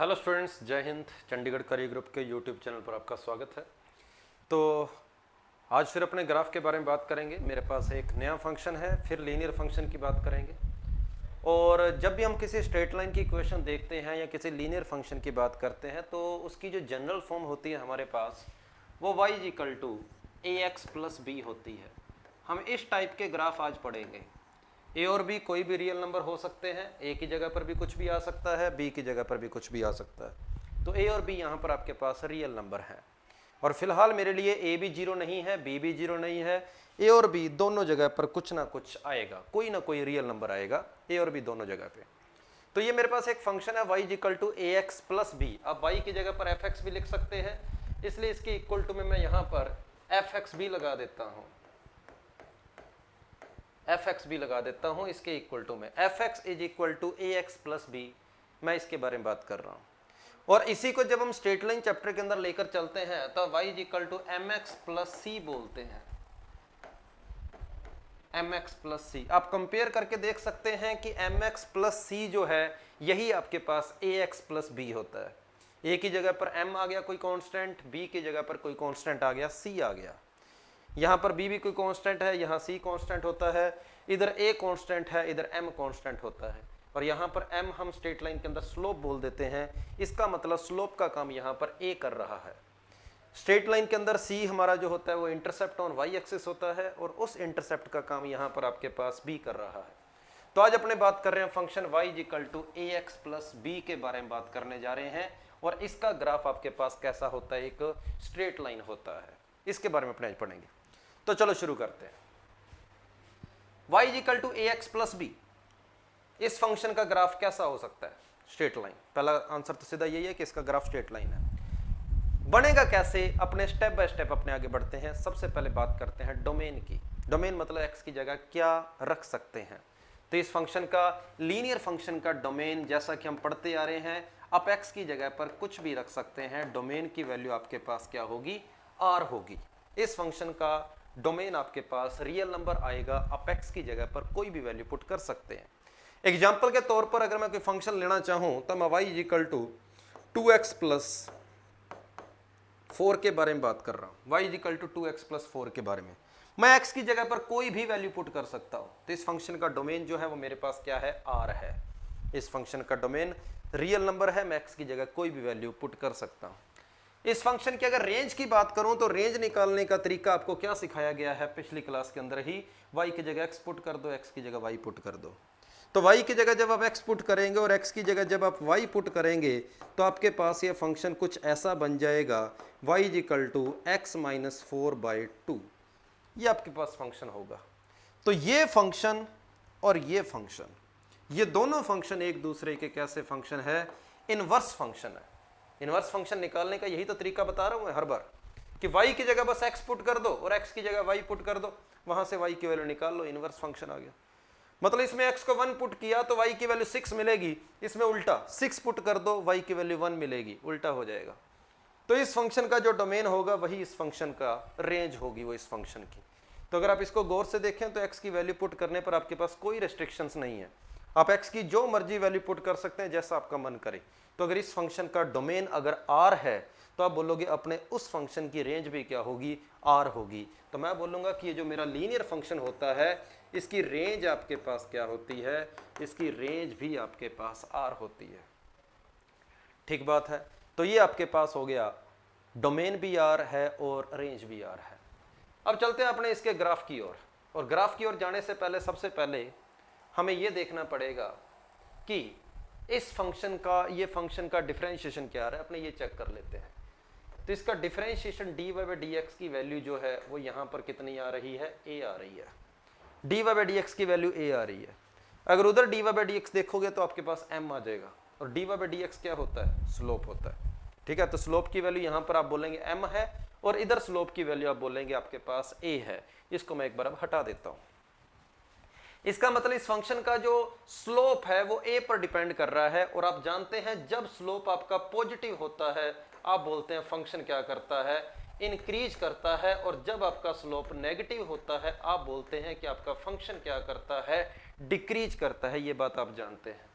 Hello students, जय Hind. Chandigarh career group के YouTube channel पर आपका स्वागत है। तो आज फिर अपने ग्राफ के बारे में बात करेंगे। मेरे पास एक नया फंक्शन है, फिर लीनियर फंक्शन की बात करेंगे। और जब भी हम किसी स्ट्रेट लाइन की इक्वेशन देखते हैं या किसी लीनियर फंक्शन की बात करते हैं तो उसकी जो जनरल फॉर्म होती है हमारे पास वो y equal to a x plus b होती है। हम इस टाइप के ग्राफ आज पढ़ेंगे। ए और बी कोई भी रियल नंबर हो सकते हैं, ए की जगह पर भी कुछ भी आ सकता है, बी की जगह पर भी कुछ भी आ सकता है। तो ए और बी यहाँ पर आपके पास रियल नंबर है। और फिलहाल मेरे लिए ए भी जीरो नहीं है, बी भी जीरो नहीं है। ए और बी दोनों जगह पर कुछ ना कुछ आएगा, कोई ना कोई रियल नंबर आएगा ए और बी दोनों जगह पे। तो ये मेरे पास एक फंक्शन है y equal to a x plus b. अब y की जगह पर एफ एक्स भी लिख सकते हैं, इसलिए इसके इक्वल टू में मैं यहाँ पर एफ एक्स भी लगा देता हूँ, एफ एक्स भी लगा देता हूँ इसके इक्वल टू में। F x is equal to a x plus b, मैं इसके बारे में बात कर रहा हूँ। और इसी को जब हम स्ट्रेट लाइन चैप्टर के अंदर लेकर चलते हैं तो y is equal to m x plus c बोलते हैं, एम एक्स प्लस सी। आप कंपेयर करके देख सकते हैं कि एम एक्स प्लस सी जो है यही आपके पास ए एक्स प्लस बी होता है। ए की जगह पर m आ गया कोई कांस्टेंट, b की जगह पर कोई कांस्टेंट आ गया, c आ गया। यहाँ पर b भी कोई कांस्टेंट है, यहाँ c कांस्टेंट होता है, इधर a कांस्टेंट है, इधर m कांस्टेंट होता है। और यहाँ पर m हम स्ट्रेट लाइन के अंदर स्लोप बोल देते हैं। इसका मतलब स्लोप का काम यहाँ पर a कर रहा है। स्ट्रेट लाइन के अंदर c हमारा जो होता है वो इंटरसेप्ट ऑन y एक्सिस होता है और उस इंटरसेप्ट का काम यहाँ पर आपके पास b कर रहा है। तो आज अपने बात कर रहे हैं function y equal to a x plus b के बारे में बात करने जा रहे हैं। और इसका ग्राफ आपके पास कैसा होता है, एक स्ट्रेट लाइन होता है, इसके बारे में अपने आज पढ़ेंगे। तो चलो शुरू करते हैं। y equal to a x plus b, इस फंक्शन का ग्राफ कैसा हो सकता है? Straight line. पहला आंसर तो सीधा यही है कि इसका ग्राफ स्ट्रेट लाइन है। बनेगा कैसे, अपने स्टेप बाय स्टेप अपने आगे बढ़ते हैं। सबसे पहले बात करते हैं डोमेन की। डोमेन मतलब x की जगह क्या रख सकते हैं। तो इस फंक्शन का, लीनियर फंक्शन का डोमेन जैसा कि हम पढ़ते आ रहे हैं, आप x की जगह पर कुछ भी रख सकते हैं। डोमेन की वैल्यू आपके पास क्या होगी, r होगी। इस फंक्शन का डोमेन आपके पास रियल नंबर आएगा, आप x की जगह पर कोई भी वैल्यू पुट कर सकते हैं। एग्जाम्पल के तौर पर अगर मैं कोई फंक्शन लेना चाहूं तो मैं y equal to 2x plus 4 के बारे में बात कर रहा हूं। y equal to 2x plus 4 के बारे में मैं x की जगह पर कोई भी वैल्यू पुट कर सकता हूं। तो इस फंक्शन का डोमेन जो है वो मेरे पास क्या है, r है। इस फंक्शन का डोमेन रियल नंबर है, मैं x की जगह कोई भी वैल्यू पुट कर सकता हूं। इस फंक्शन की अगर रेंज की बात करूं तो रेंज निकालने का तरीका आपको क्या सिखाया गया है पिछली क्लास के अंदर ही, y की जगह x पुट कर दो, x की जगह y पुट कर दो। तो y की जगह जब आप x पुट करेंगे और x की जगह जब आप y पुट करेंगे तो आपके पास ये फंक्शन कुछ ऐसा बन जाएगा, y equal to x minus 4/2। ये आपके पास फंक्शन होगा। तो ये फंक्शन और ये फंक्शन, ये दोनों फंक्शन एक दूसरे के कैसे फंक्शन है, इनवर्स फंक्शन है। इनवर्स फंक्शन निकालने का यही तो तरीका बता रहा हूं मैं हर बार, कि y की जगह बस x पुट कर दो और x की जगह y पुट कर दो, वहां से y की वैल्यू निकाल लो, इनवर्स फंक्शन आ गया। मतलब इसमें x को 1 पुट किया तो y की वैल्यू 6 मिलेगी, इसमें उल्टा 6 पुट कर दो, y की वैल्यू 1 मिलेगी, उल्टा हो जाएगा। तो इस फंक्शन का जो डोमेन होगा वही इस फंक्शन का रेंज होगी, वो इस फंक्शन की। तो अगर आप इसको गौर से देखें तो x की वैल्यू पुट करने पर आपके पास कोई रेस्ट्रिक्शंस नहीं है, आप x की जो मर्जी वैल्यू पुट कर सकते हैं जैसा आपका मन करे। तो अगर इस फंक्शन का डोमेन अगर r है तो आप बोलोगे अपने उस फंक्शन की रेंज भी क्या होगी, r होगी। तो मैं बोलूँगा कि ये जो मेरा लीनियर फंक्शन होता है इसकी रेंज आपके पास क्या होती है, इसकी रेंज भी आपके पास r होती है। ठीक बात है। तो ये आपके पास हो गया, डोमेन भी r है और रेंज भी r है। अब चलते हैं अपने इसके ग्राफ की ओर। और ग्राफ की ओर जाने से पहले सबसे पहले हमें यह देखना पड़ेगा कि इस फंक्शन का, ये फंक्शन का डिफरेंशिएशन क्या आ रहा है, अपने ये चेक कर लेते हैं। तो इसका डिफरेंशिएशन dy/dx की वैल्यू जो है वो यहाँ पर कितनी आ रही है, a आ रही है। dy/dx की वैल्यू a आ रही है। अगर उधर dy/dx देखोगे तो आपके पास m आ जाएगा, और dy/dx क्या होता है, स्लोप होता है। ठीक है, तो स्लोप की वैल्यू यहाँ पर आप बोलेंगे m है और इधर स्लोप की वैल्यू आप बोलेंगे आपके पास a है। इसको मैं एक बार अब हटा देता हूँ। इसका मतलब इस फंक्शन का जो स्लोप है वो a पर डिपेंड कर रहा है, और आप जानते हैं जब स्लोप आपका पॉजिटिव होता है आप बोलते हैं फंक्शन क्या करता है, इंक्रीज करता है, और जब आपका स्लोप नेगेटिव होता है आप बोलते हैं कि आपका फंक्शन क्या करता है, डिक्रीज करता है। ये बात आप जानते हैं।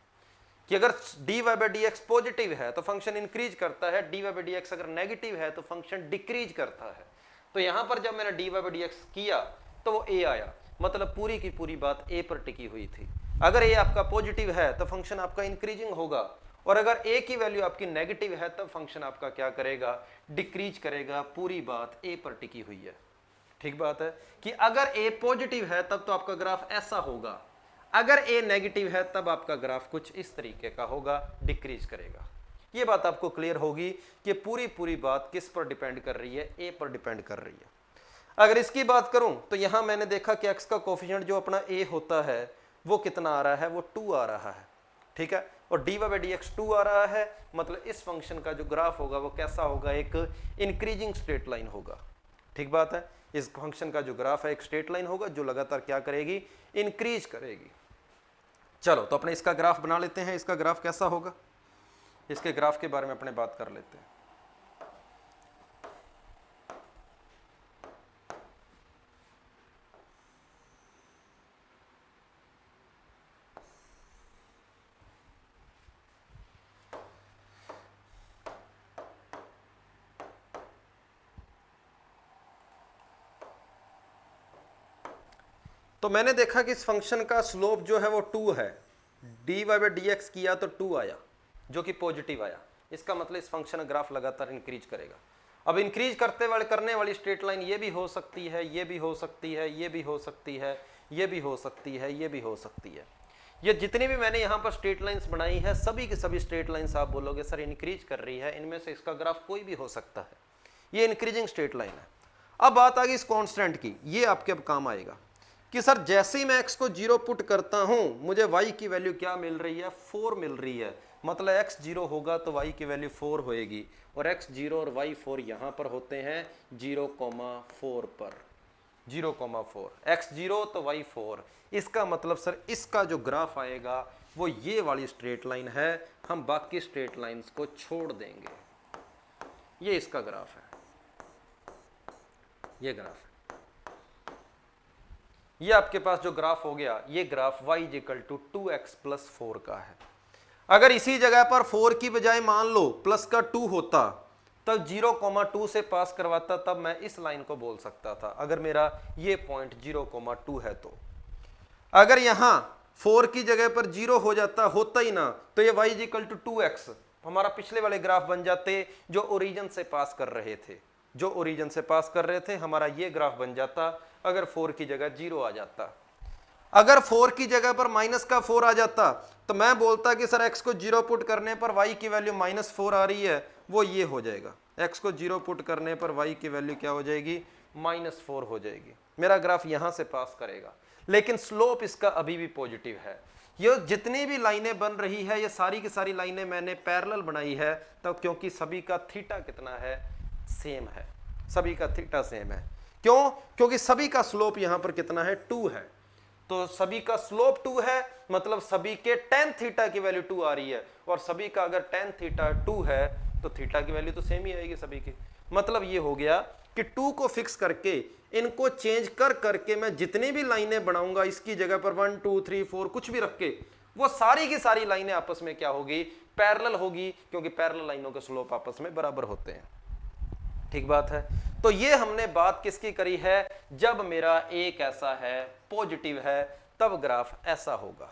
कि अगर dy by D x positive है तो फंक्शन इंक्रीज करता है, dy बाई डी एक्स अगर नेगेटिव है तो फंक्शन डिक्रीज करता है। तो यहां पर जब मैंने dy बाई डी एक्स किया तो वो a आया, मतलब पूरी की पूरी बात a पर टिकी हुई थी। अगर a आपका पॉजिटिव है तो फंक्शन आपका इंक्रीजिंग होगा, और अगर a की वैल्यू आपकी नेगेटिव है तब फंक्शन आपका क्या करेगा, डिक्रीज करेगा। पूरी बात a पर टिकी हुई है। ठीक बात है कि अगर a पॉजिटिव है तब तो आपका ग्राफ ऐसा होगा, अगर a नेगेटिव है तब आपका ग्राफ कुछ इस तरीके का होगा, डिक्रीज करेगा। ये बात आपको क्लियर होगी कि पूरी बात किस पर डिपेंड कर रही है, a पर डिपेंड कर रही है। अगर इसकी बात करूं तो यहां मैंने देखा कि x का कोफिशिएंट जो अपना a होता है वो कितना आ रहा है, वो 2 आ रहा है। ठीक है, और dy बाई डी एक्स 2 आ रहा है, मतलब इस फंक्शन का जो ग्राफ होगा वो कैसा होगा, एक इंक्रीजिंग स्ट्रेट लाइन होगा। ठीक बात है, इस फंक्शन का जो ग्राफ है एक स्ट्रेट लाइन होगा जो लगातार क्या करेगी, इंक्रीज करेगी। चलो तो अपने इसका ग्राफ बना लेते हैं। इसका ग्राफ कैसा होगा, इसके ग्राफ के बारे में अपने बात कर लेते हैं। तो मैंने देखा कि इस फंक्शन का स्लोप जो है वो 2 है, dy बाई डी एक्स किया तो 2 आया जो कि पॉजिटिव आया। इसका मतलब इस फंक्शन का ग्राफ लगातार इंक्रीज करेगा। अब इंक्रीज करने वाली स्ट्रेट लाइन ये भी हो सकती है, ये भी हो सकती है, ये भी हो सकती है, ये भी हो सकती है, ये भी हो सकती है। ये जितनी भी मैंने यहाँ पर स्ट्रेट लाइंस बनाई है सभी की सभी स्ट्रेट लाइंस आप बोलोगे सर इंक्रीज कर रही है, इनमें से इसका ग्राफ कोई भी हो सकता है, ये इंक्रीजिंग स्ट्रेट लाइन है। अब बात आ गई इस कॉन्स्टेंट की, ये आपके अब काम आएगा कि सर जैसे ही मैं x को 0 पुट करता हूं मुझे y की वैल्यू क्या मिल रही है, 4 मिल रही है। मतलब x 0 होगा तो y की वैल्यू 4 होएगी, और x 0 और y 4 यहां पर होते हैं 0,4 पर, 0,4 x 0 तो y 4। इसका मतलब सर इसका जो ग्राफ आएगा वो ये वाली स्ट्रेट लाइन है, हम बाकी स्ट्रेट लाइंस को छोड़ देंगे। ये इसका ग्राफ है, ये ग्राफ है। ये आपके पास जो ग्राफ हो गया, ये graph y equal to 2x plus 4 का है। अगर इसी जगह पर 4 की बजाय मान लो प्लस का 2 होता तब 0,2 से पास करवाता, तब मैं इस लाइन को बोल सकता था अगर मेरा ये पॉइंट 0,2 है। तो अगर यहां 4 की जगह पर 0 हो जाता, होता ही ना, तो ये y इक्वल टू 2x हमारा पिछले वाले ग्राफ बन जाते जो ओरिजिन से पास कर रहे थे, जो ओरिजिन से पास कर रहे थे, हमारा ये ग्राफ बन जाता अगर 4 की जगह 0 आ जाता। अगर 4 की जगह पर -4 आ जाता तो मैं बोलता कि सर x को 0 पुट करने पर y की वैल्यू -4 आ रही है, वो ये हो जाएगा। x को 0 पुट करने पर y की वैल्यू क्या हो जाएगी, -4 हो जाएगी। मेरा ग्राफ यहां से पास करेगा, लेकिन स्लोप इसका अभी भी पॉजिटिव है। ये जितनी भी लाइनें बन रही है ये सारी की सारी लाइनें मैंने पैरेलल बनाई है, तब क्योंकि सभी का थीटा कितना है, सेम है, सभी का थीटा सेम है। क्यों, क्योंकि सभी का स्लोप यहां पर कितना है, 2 है। तो सभी का स्लोप 2 है, मतलब सभी के tan थीटा की वैल्यू 2 आ रही है, और सभी का अगर tan थीटा 2 है तो थीटा की वैल्यू तो सेम ही आएगी सभी की। मतलब ये हो गया कि 2 को फिक्स करके इनको चेंज कर करके मैं जितनी भी लाइनें बनाऊंगा इसकी जगह पर 1 2 3 4 कुछ भी रख के, वो सारी की सारी लाइनें आपस में क्या होगी, पैरेलल होगी, क्योंकि पैरेलल लाइनों के स्लोप आपस में बराबर होते हैं। ठीक बात है। तो ये हमने बात किसकी करी है, जब मेरा a कैसा है, पॉजिटिव है, तब ग्राफ ऐसा होगा।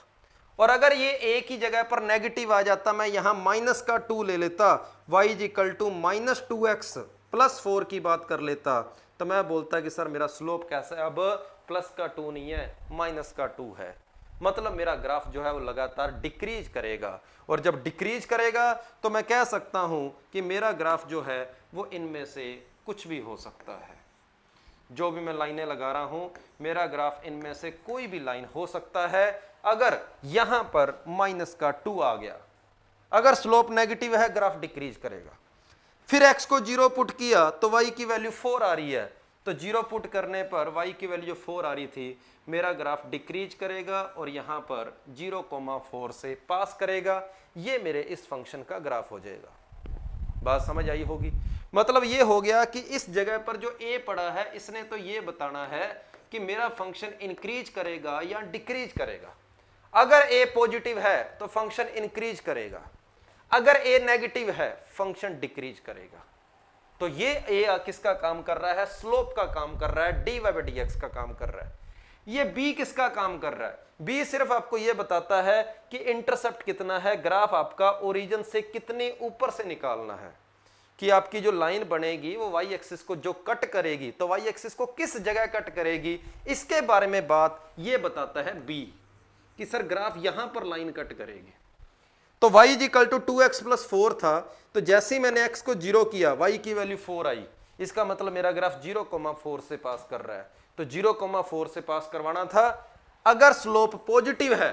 और अगर ये a की जगह पर नेगेटिव आ जाता, मैं यहां -2 ले लेता, y equal to -2x plus 4 की बात कर लेता, तो मैं बोलता कि सर मेरा स्लोप कैसा है, अब +2 नहीं है, -2 है। मतलब मेरा ग्राफ जो है वो लगातार डिक्रीज करेगा, और जब डिक्रीज करेगा तो मैं कह सकता हूं कि मेरा ग्राफ जो है वो इनमें से कुछ भी हो सकता है। जो भी मैं लाइनें लगा रहा हूं, मेरा ग्राफ इनमें से कोई भी लाइन हो सकता है। अगर यहां पर -2 आ गया, अगर स्लोप नेगेटिव है, ग्राफ डिक्रीज करेगा। फिर x को 0 पुट किया तो y की वैल्यू 4 आ रही है, तो 0 पुट करने पर y की वैल्यू 4 आ रही थी, मेरा ग्राफ डिक्रीज करेगा और यहां पर 0,4 से पास करेगा। ये मेरे इस फंक्शन का ग्राफ हो जाएगा। बात समझ आई होगी। मतलब ये हो गया कि इस जगह पर जो a पड़ा है, इसने तो ये बताना है कि मेरा फंक्शन इंक्रीज करेगा या डिक्रीज करेगा। अगर ए पॉजिटिव है तो फंक्शन इंक्रीज करेगा, अगर ए नेगेटिव है फंक्शन डिक्रीज करेगा। तो ये ए किसका काम कर रहा है, स्लोप का काम कर रहा है, dy बाई dx का काम कर रहा है। ये बी किसका काम कर रहा है, बी सिर्फ आपको ये बताता है कि इंटरसेप्ट कितना है, ग्राफ आपका ओरिजिन से कितने ऊपर से निकालना है, कि आपकी जो लाइन बनेगी वो वाई एक्सिस को जो कट करेगी, तो वाई एक्सिस को किस जगह कट करेगी, इसके बारे में बात ये बताता है बी, कि सर ग्राफ यहां पर लाइन कट करेगी। तो y is equal to 2x plus 4 था, तो जैसे ही मैंने x को 0 किया y की वैल्यू 4 आई, इसका मतलब मेरा ग्राफ 0,4 से पास कर रहा है। तो 0,4 से पास करवाना था। अगर स्लोप पॉजिटिव है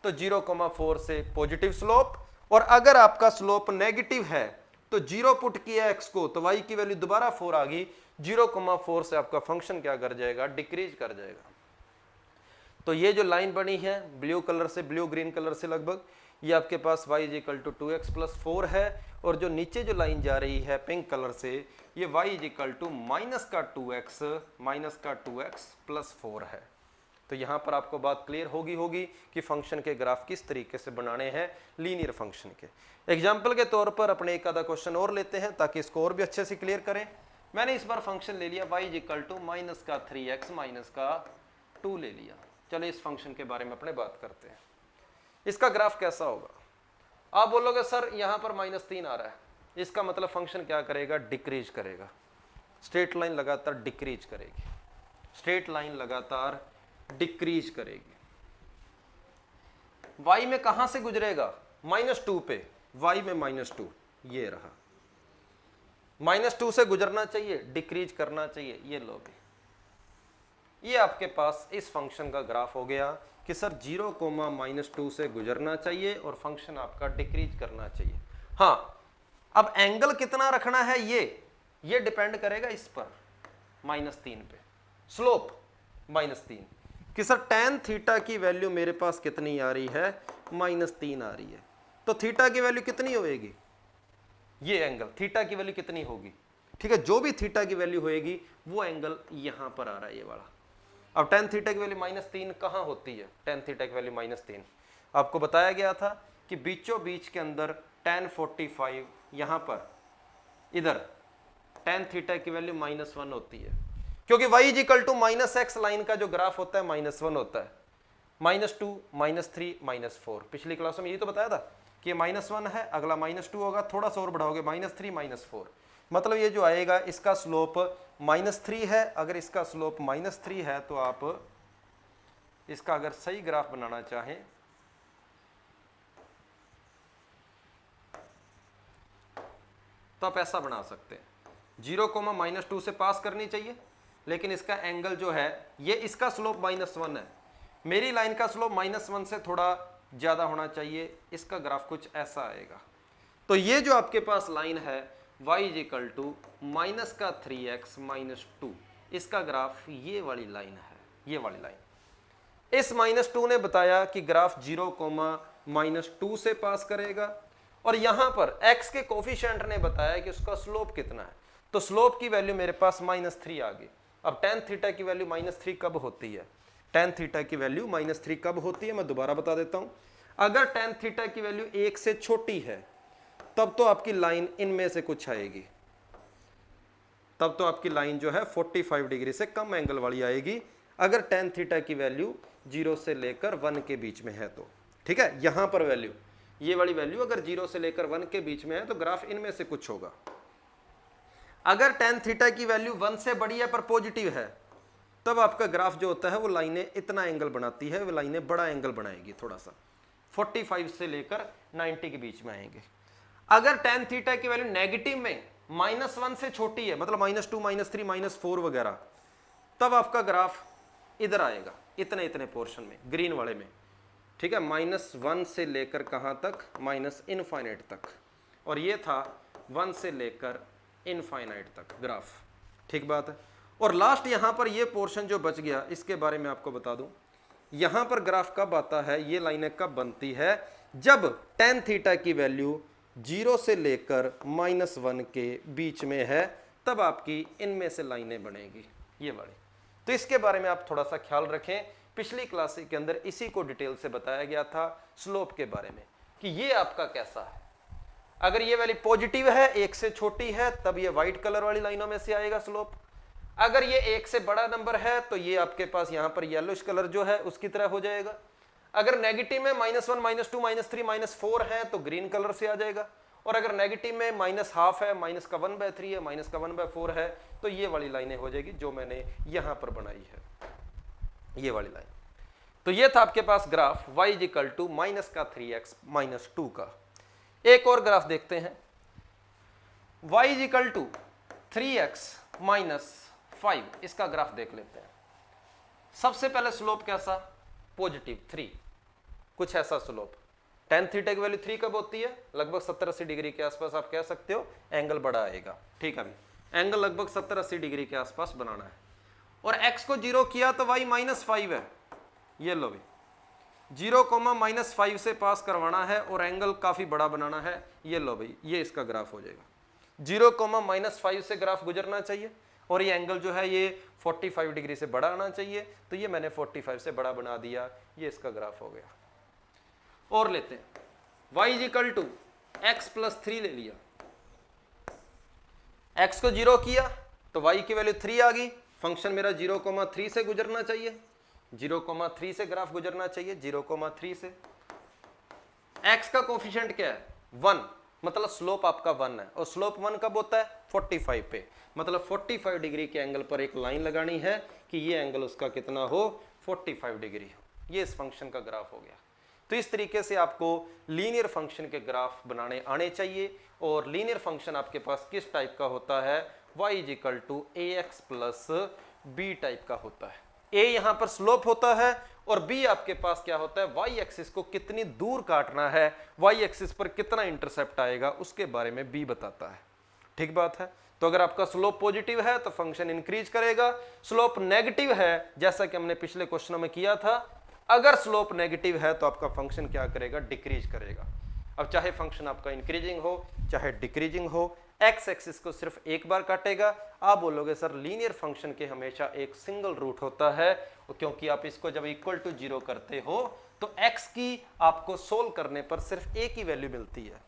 तो 0,4 से पॉजिटिव स्लोप, और अगर आपका स्लोप नेगेटिव है तो 0 पुट किया x को, तो y की वैल्यू दोबारा 4 आ गई, 0,4 से आपका फंक्शन क्या कर जाएगा, डिक्रीज कर जाएगा। तो ये जो लाइन बनी है ब्लू कलर से, ब्लू ग्रीन कलर से लगभग, ये आपके पास y is equal to 2x plus 4 है, और जो नीचे जो लाइन जा रही है पिंक कलर से, ये y is equal to minus का 2x प्लस 4 है। तो यहाँ पर आपको बात क्लियर होगी कि फंक्शन के ग्राफ किस तरीके से बनाने हैं लीनियर फंक्शन के। एग्जाम्पल के तौर पर अपने एक आधा क्वेश्चन और लेते हैं ताकि इसको और भी अच्छे से क्लियर करें। मैंने इस बार फंक्शन ले लिया y is equal to minus का 3x माइनस का 2 ले लिया। चलो इस फंक्शन के बारे में अपने बात करते हैं। इसका ग्राफ कैसा होगा, आप बोलोगे सर यहां पर -3 आ रहा है, इसका मतलब फंक्शन क्या करेगा, डिक्रीज करेगा। स्ट्रेट लाइन लगातार डिक्रीज करेगी, स्ट्रेट लाइन लगातार डिक्रीज करेगी। y में कहां से गुजरेगा, -2 पे, y में -2, ये रहा, -2 से गुजरना चाहिए, डिक्रीज करना चाहिए, ये लो भी। ये आपके पास इस फंक्शन का ग्राफ हो गया कि सर 0,-2 से गुजरना चाहिए और फंक्शन आपका डिक्रीज करना चाहिए। हाँ, अब एंगल कितना रखना है ये डिपेंड करेगा इस पर, -3 पे, स्लोप -3, कि सर tan थीटा की वैल्यू मेरे पास कितनी आ रही है, -3 आ रही है। तो थीटा की वैल्यू कितनी होएगी, ये एंगल थीटा की वैल्यू कितनी होगी, ठीक है, जो भी थीटा की वैल्यू होएगी वो एंगल यहां पर आ रहा है, ये वाला। अब tan थीटा की वैल्यू -3 कहाँ होती है, tan थीटा की वैल्यू -3 आपको बताया गया था कि बीचों बीच के अंदर tan 45, यहाँ पर इधर tan थीटा की वैल्यू -1 होती है, क्योंकि y is equal to -x line का जो ग्राफ होता है -1 होता है, -2, -3, -4। पिछली क्लास में ये तो बताया था कि ये -1 है, अगला -2 होगा, थोड़ा सा और बढ़ाओगे -3, -4, मतलब ये जो आएगा इसका स्लोप -3 है। अगर इसका स्लोप -3 है तो आप इसका अगर सही ग्राफ बनाना चाहें तो आप ऐसा बना सकते हैं, 0,-2 से पास करनी चाहिए, लेकिन इसका एंगल जो है ये, इसका स्लोप -1 है, मेरी लाइन का स्लोप -1 से थोड़ा ज्यादा होना चाहिए, इसका ग्राफ कुछ ऐसा आएगा। तो ये जो आपके पास लाइन है y is equal to -3x -2, इसका ग्राफ ये वाली लाइन है, ये वाली लाइन। इस -2 ने बताया कि ग्राफ 0,-2 से पास करेगा, और यहां पर x के कोफिशिएंट ने बताया कि उसका स्लोप कितना है, तो स्लोप की वैल्यू मेरे पास -3 आ गई। अब tan थीटा की वैल्यू -3 कब होती है, tan थीटा की वैल्यू -3 कब होती है, मैं दोबारा बता देता हूं। अगर tan थीटा की वैल्यू 1 से छोटी है तब तो आपकी लाइन इनमें से कुछ आएगी, तब तो आपकी लाइन जो है 45 डिग्री से कम एंगल वाली आएगी, अगर tan थीटा की वैल्यू 0 से लेकर 1 के बीच में है तो, ठीक है। यहां पर वैल्यू, ये वाली वैल्यू अगर 0 से लेकर 1 के बीच में है तो ग्राफ इनमें से कुछ होगा। अगर tan थीटा की वैल्यू 1 से बड़ी है पर पॉजिटिव है, तब आपका ग्राफ जो होता है वो लाइनें इतना एंगल बनाती है, वो लाइनें बड़ा एंगल बनाएगी, थोड़ा सा 45 से लेकर 90 के बीच में आएंगे। अगर tan थीटा की वैल्यू नेगेटिव में -1 से छोटी है, मतलब -2, -3, -4 वगैरह, तब आपका ग्राफ इधर आएगा, इतने इतने पोर्शन में, ग्रीन वाले में, ठीक है, -1 से लेकर कहां तक, -इनफाइनाइट तक, और ये था 1 से लेकर इनफाइनाइट तक ग्राफ, ठीक बात है। और लास्ट यहां पर ये पोर्शन जो बच गया, इसके बारे में आपको बता दूं, यहां पर ग्राफ कब आता है, ये लाइनें कब बनती है, जब tan थीटा की वैल्यू 0 से लेकर -1 के बीच में है, तब आपकी इनमें से लाइनें बनेगी, ये वाली। तो इसके बारे में आप थोड़ा सा ख्याल रखें पिछली क्लास के अंदर इसी को डिटेल से बताया गया था स्लोप के बारे में कि ये आपका कैसा है। अगर ये वैल्यू पॉजिटिव है, 1 से छोटी है, तब ये व्हाइट कलर वाली लाइनों में से आएगा स्लोप। अगर ये 1 से बड़ा नंबर है तो ये आपके पास यहां पर येलोइश कलर जो है उसकी तरह हो जाएगा। अगर नेगेटिव में -1, -2, -3, -4 है तो ग्रीन कलर से आ जाएगा। और अगर नेगेटिव में -½ है, -1/3 है, -1/4 है तो ये वाली लाइनें हो जाएगी जो मैंने यहां पर बनाई है, ये वाली लाइन। तो ये था आपके पास ग्राफ y -3x -2 का। एक और ग्राफ देखते हैं, y 3x -5, इसका ग्राफ देख लेते हैं। सबसे पहले स्लोप कैसा, पॉजिटिव 3, कुछ ऐसा स्लोप। tan थीटा की वैल्यू 3 कब होती है, लगभग 70-80 डिग्री के आसपास आप कह सकते हो, एंगल बड़ा आएगा। ठीक है, अभी एंगल लगभग 70-80 डिग्री के आसपास बनाना है। और x को 0 किया तो y -5 है, ये लो भी 0, -5 से पास करवाना है और एंगल काफी बड़ा बनाना है, ये लो भाई, ये इसका ग्राफ हो जाएगा। 0, -5 से ग्राफ गुजरना चाहिए और ये एंगल जो है ये 45 डिग्री से बड़ा आना चाहिए, तो ये मैंने 45 से बड़ा बना दिया, ये इसका ग्राफ हो गया। और लेते हैं y x + 3 ले लिया, x को 0 किया तो y की वैल्यू 3 आ गई। फंक्शन मेरा 0,3 से गुजरना चाहिए, 0,3 से ग्राफ गुजरना चाहिए, 0,3 से। x का कोफिशिएंट क्या है, 1, मतलब स्लोप आपका 1 है। और स्लोप 1 कब होता है, 45 पे, मतलब 45 डिग्री के एंगल पर एक लाइन लगानी है कि ये एंगल उसका कितना हो, 45 डिग्री हो। ये इस फंक्शन का ग्राफ हो गया। तो इस तरीके से आपको लीनियर फंक्शन के ग्राफ बनाने आने चाहिए। और लीनियर फंक्शन आपके पास किस टाइप का होता है, y ax + b टाइप का होता है। a यहां पर स्लोप होता है और b आपके पास क्या होता है, y एक्सिस को कितनी दूर काटना है, y एक्सिस पर कितना इंटरसेप्ट आएगा, उसके बारे में b बताता है। ठीक बात है। तो अगर आपका स्लोप पॉजिटिव है तो फंक्शन इंक्रीज करेगा, स्लोप नेगेटिव है जैसा कि हमने पिछले क्वेश्चनों में किया था, अगर स्लोप नेगेटिव है तो आपका फंक्शन क्या करेगा, डिक्रीज करेगा। अब चाहे फंक्शन आपका इंक्रीजिंग हो चाहे डिक्रीजिंग हो, एक्स एक्सिस को सिर्फ एक बार काटेगा। आप बोलोगे सर लीनियर फंक्शन के हमेशा एक सिंगल रूट होता है, क्योंकि आप इसको जब = 0 करते हो तो एक्स की आपको सोल्व करने पर सिर्फ एक ही वैल्यू मिलती है।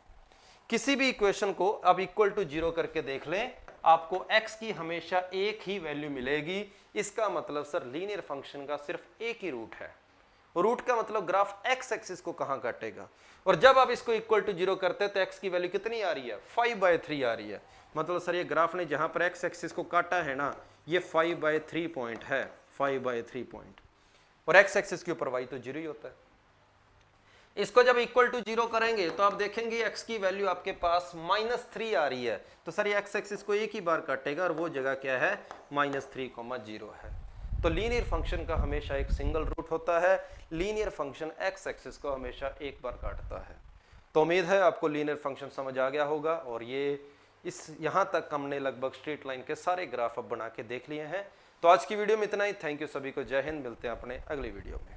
किसी भी इक्वेशन को अब = 0 करके देख लें, आपको x की हमेशा एक ही वैल्यू मिलेगी। इसका मतलब सर लीनियर फंक्शन का सिर्फ एक ही रूट है। रूट का मतलब ग्राफ x एक्सिस को कहां काटेगा। और जब आप इसको = 0 करते हैं तो x की वैल्यू कितनी आ रही है, 5/3 आ रही है। मतलब सर ये ग्राफ ने जहां पर x एक्सिस को काटा है ना, ये 5/3 पॉइंट है, 5/3 पॉइंट। और x एक्सिस के ऊपर y तो 0 ही होता है। इसको जब = 0 करेंगे तो आप देखेंगे x की वैल्यू आपके पास -3 आ रही है। तो सर ये x एक्सिस को एक ही बार काटेगा और वो जगह क्या है, -3,0 है। तो लीनियर फंक्शन का हमेशा एक सिंगल रूट होता है, लीनियर फंक्शन x एक्सिस को हमेशा एक बार काटता है। तो उम्मीद है आपको लीनियर फंक्शन समझ आ गया होगा। और ये इस यहाँ तक हमने लगभग स्ट्रेट लाइन के सारे ग्राफ अब बना के देख लिए हैं। तो आज की वीडियो में इतना ही। थैंक यू सभी को, जय हिंद। मिलते हैं अपने अगली वीडियो में।